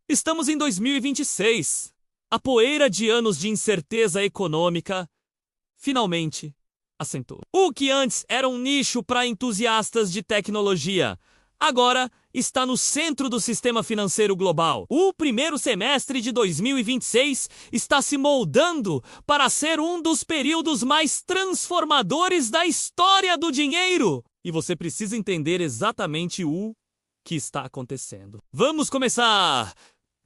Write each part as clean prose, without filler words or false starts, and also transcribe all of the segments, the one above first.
Estamos em 2026. A poeira de anos de incerteza econômica finalmente assentou. O que antes era um nicho para entusiastas de tecnologia, agora está no centro do sistema financeiro global. O primeiro semestre de 2026 está se moldando para ser um dos períodos mais transformadores da história do dinheiro. E você precisa entender exatamente o que está acontecendo. Vamos começar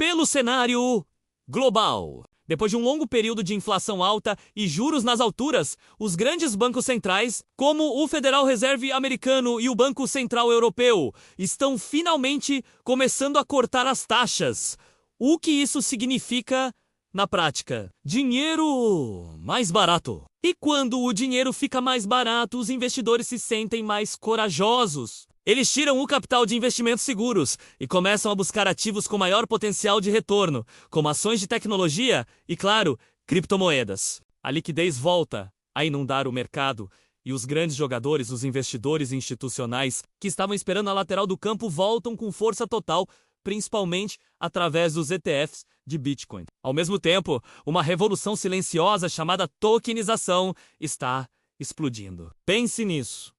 pelo cenário global. Depois de um longo período de inflação alta e juros nas alturas, os grandes bancos centrais, como o Federal Reserve americano e o Banco Central Europeu, estão finalmente começando a cortar as taxas. O que isso significa na prática? Dinheiro mais barato. E quando o dinheiro fica mais barato, os investidores se sentem mais corajosos. Eles tiram o capital de investimentos seguros e começam a buscar ativos com maior potencial de retorno, como ações de tecnologia e, claro, criptomoedas. A liquidez volta a inundar o mercado e os grandes jogadores, os investidores institucionais que estavam esperando a lateral do campo voltam com força total, principalmente através dos ETFs de Bitcoin. Ao mesmo tempo, uma revolução silenciosa chamada tokenização está explodindo. Pense nisso.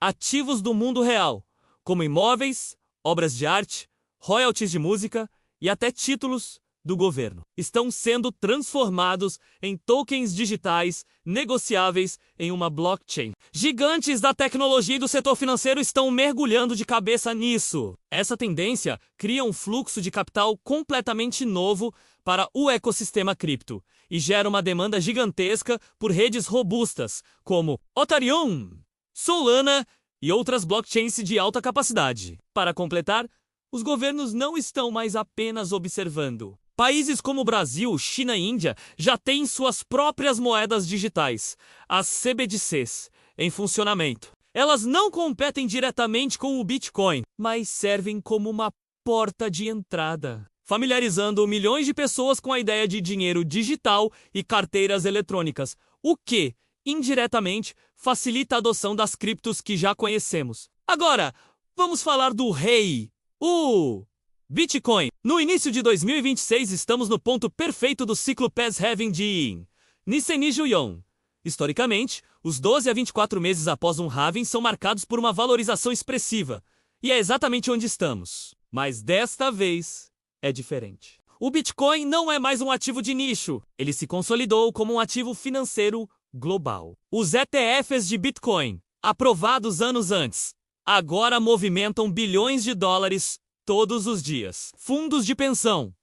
Ativos do mundo real, como imóveis, obras de arte, royalties de música e até títulos do governo, estão sendo transformados em tokens digitais negociáveis em uma blockchain. Gigantes da tecnologia e do setor financeiro estão mergulhando de cabeça nisso. Essa tendência cria um fluxo de capital completamente novo para o ecossistema cripto e gera uma demanda gigantesca por redes robustas, como Ethereum, Solana e outras blockchains de alta capacidade. Para completar, os governos não estão mais apenas observando. Países como Brasil, China e Índia já têm suas próprias moedas digitais, as CBDCs, em funcionamento. Elas não competem diretamente com o Bitcoin, mas servem como uma porta de entrada, familiarizando milhões de pessoas com a ideia de dinheiro digital e carteiras eletrônicas, o que, indiretamente, facilita a adoção das criptos que já conhecemos. Agora, vamos falar do rei, o Bitcoin. No início de 2026, estamos no ponto perfeito do ciclo Pass-Having de Nisei-Nijuyon. Historicamente, os 12 a 24 meses após um halving são marcados por uma valorização expressiva, e é exatamente onde estamos. Mas desta vez é diferente. O Bitcoin não é mais um ativo de nicho, ele se consolidou como um ativo financeiro global. Os ETFs de Bitcoin, aprovados anos antes, agora movimentam bilhões de dólares todos os dias. Fundos de pensão,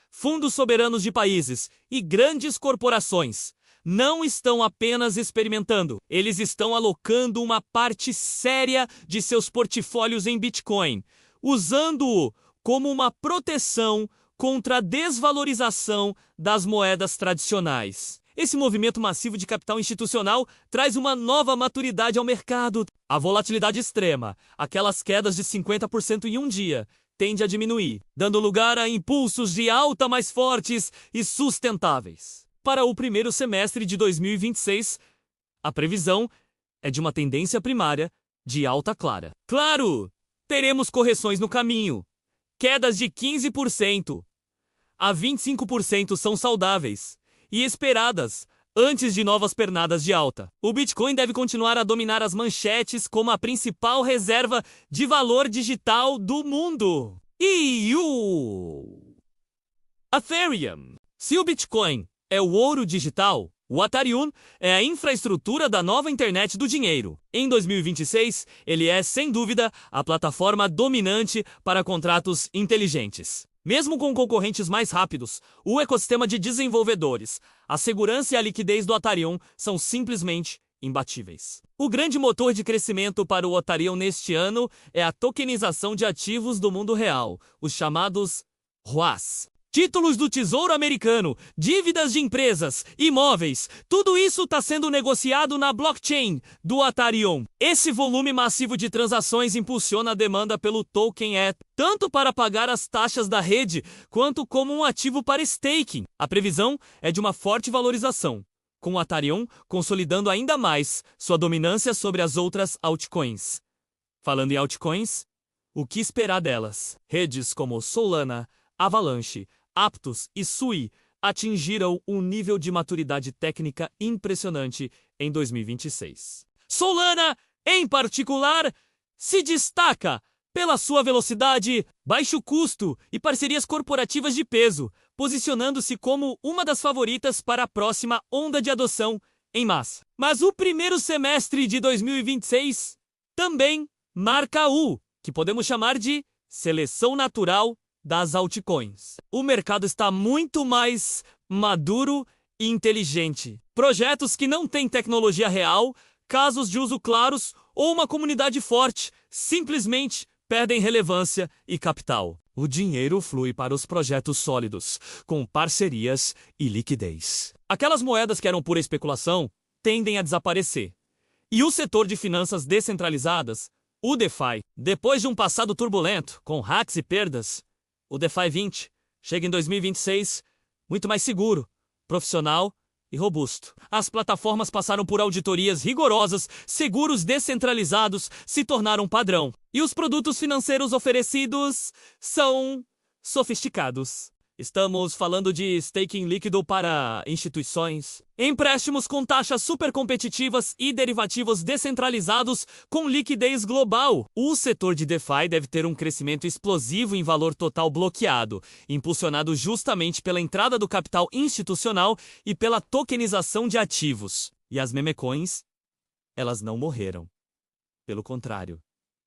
fundos soberanos de países e grandes corporações não estão apenas experimentando, eles estão alocando uma parte séria de seus portfólios em Bitcoin, usando-o como uma proteção contra a desvalorização das moedas tradicionais. Esse movimento massivo de capital institucional traz uma nova maturidade ao mercado. A volatilidade extrema, aquelas quedas de 50% em um dia, tende a diminuir, dando lugar a impulsos de alta mais fortes e sustentáveis. Para o primeiro semestre de 2026, a previsão é de uma tendência primária de alta clara. Claro, teremos correções no caminho. Quedas de 15% a 25% são saudáveis e esperadas antes de novas pernadas de alta. O Bitcoin deve continuar a dominar as manchetes como a principal reserva de valor digital do mundo. E o Ethereum. Se o Bitcoin é o ouro digital, o Ethereum é a infraestrutura da nova internet do dinheiro. Em 2026, ele é, sem dúvida, a plataforma dominante para contratos inteligentes. Mesmo com concorrentes mais rápidos, o ecossistema de desenvolvedores, a segurança e a liquidez do Ethereum são simplesmente imbatíveis. O grande motor de crescimento para o Ethereum neste ano é a tokenização de ativos do mundo real, os chamados ROAs. Títulos do Tesouro Americano, dívidas de empresas, imóveis, tudo isso está sendo negociado na blockchain do Ethereum. Esse volume massivo de transações impulsiona a demanda pelo token ETH, tanto para pagar as taxas da rede, quanto como um ativo para staking. A previsão é de uma forte valorização, com o Ethereum consolidando ainda mais sua dominância sobre as outras altcoins. Falando em altcoins, o que esperar delas? Redes como Solana, Avalanche, Aptos e Sui atingiram um nível de maturidade técnica impressionante em 2026. Solana, em particular, se destaca pela sua velocidade, baixo custo e parcerias corporativas de peso, posicionando-se como uma das favoritas para a próxima onda de adoção em massa. Mas o primeiro semestre de 2026 também marca o que podemos chamar de seleção natural das altcoins. O mercado está muito mais maduro e inteligente. Projetos que não têm tecnologia real, casos de uso claros ou uma comunidade forte simplesmente perdem relevância e capital. O dinheiro flui para os projetos sólidos, com parcerias e liquidez. Aquelas moedas que eram pura especulação tendem a desaparecer. E o setor de finanças descentralizadas, o DeFi, depois de um passado turbulento, com hacks e perdas, o DeFi 20 chega em 2026 muito mais seguro, profissional e robusto. As plataformas passaram por auditorias rigorosas, seguros descentralizados se tornaram padrão. E os produtos financeiros oferecidos são sofisticados. Estamos falando de staking líquido para instituições, empréstimos com taxas super competitivas e derivativos descentralizados com liquidez global. O setor de DeFi deve ter um crescimento explosivo em valor total bloqueado, impulsionado justamente pela entrada do capital institucional e pela tokenização de ativos. E as memecoins, elas não morreram. Pelo contrário,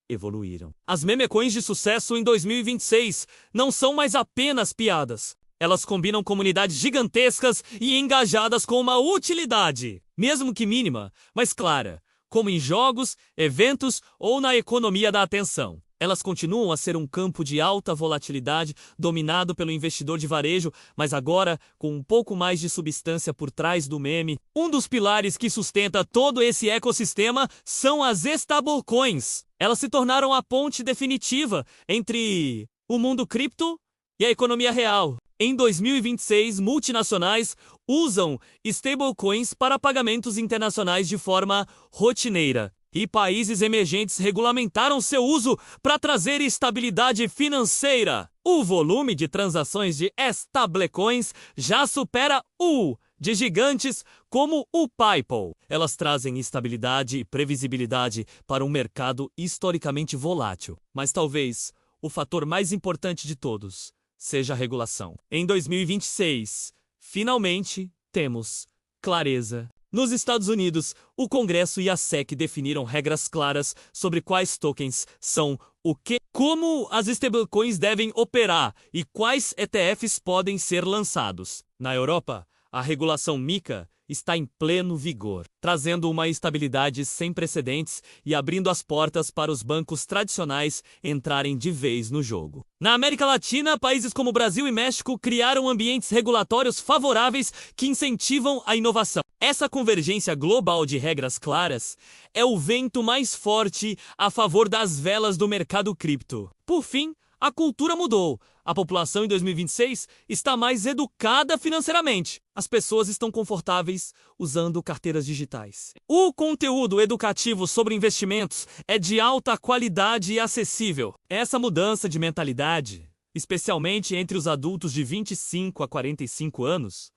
evoluíram. As memecoins de sucesso em 2026 não são mais apenas piadas. Elas combinam comunidades gigantescas e engajadas com uma utilidade, mesmo que mínima, mas clara, como em jogos, eventos ou na economia da atenção. Elas continuam a ser um campo de alta volatilidade dominado pelo investidor de varejo, mas agora com um pouco mais de substância por trás do meme. Um dos pilares que sustenta todo esse ecossistema são as stablecoins. Elas se tornaram a ponte definitiva entre o mundo cripto e a economia real. Em 2026, multinacionais usam stablecoins para pagamentos internacionais de forma rotineira. E países emergentes regulamentaram seu uso para trazer estabilidade financeira. O volume de transações de stablecoins já supera o de gigantes como o PayPal. Elas trazem estabilidade e previsibilidade para um mercado historicamente volátil. Mas talvez o fator mais importante de todos seja a regulação. Em 2026, finalmente temos clareza. Nos Estados Unidos, o Congresso e a SEC definiram regras claras sobre quais tokens são o que, como as stablecoins devem operar e quais ETFs podem ser lançados. Na Europa, a regulação MiCA está em pleno vigor, trazendo uma estabilidade sem precedentes e abrindo as portas para os bancos tradicionais entrarem de vez no jogo. Na América Latina, países como Brasil e México criaram ambientes regulatórios favoráveis que incentivam a inovação. Essa convergência global de regras claras é o vento mais forte a favor das velas do mercado cripto. Por fim, a cultura mudou. A população em 2026 está mais educada financeiramente. As pessoas estão confortáveis usando carteiras digitais. O conteúdo educativo sobre investimentos é de alta qualidade e acessível. Essa mudança de mentalidade, especialmente entre os adultos de 25 a 45 anos,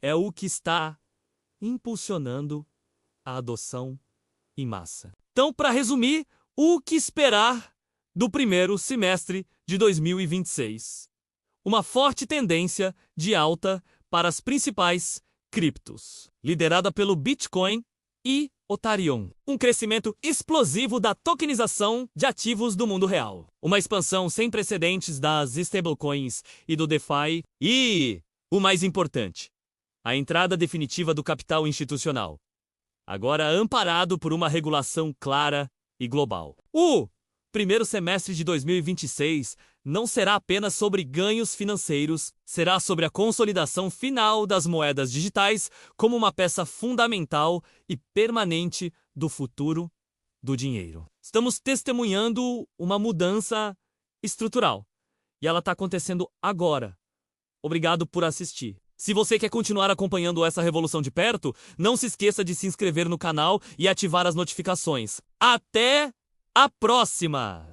é o que está impulsionando a adoção em massa. Então, para resumir, o que esperar do primeiro semestre de 2026. Uma forte tendência de alta para as principais criptos, liderada pelo Bitcoin e Ethereum. Um crescimento explosivo da tokenização de ativos do mundo real. Uma expansão sem precedentes das stablecoins e do DeFi. E, o mais importante, a entrada definitiva do capital institucional, agora amparado por uma regulação clara e global. O primeiro semestre de 2026 não será apenas sobre ganhos financeiros, será sobre a consolidação final das moedas digitais como uma peça fundamental e permanente do futuro do dinheiro. Estamos testemunhando uma mudança estrutural e ela está acontecendo agora. Obrigado por assistir. Se você quer continuar acompanhando essa revolução de perto, não se esqueça de se inscrever no canal e ativar as notificações. Até a próxima!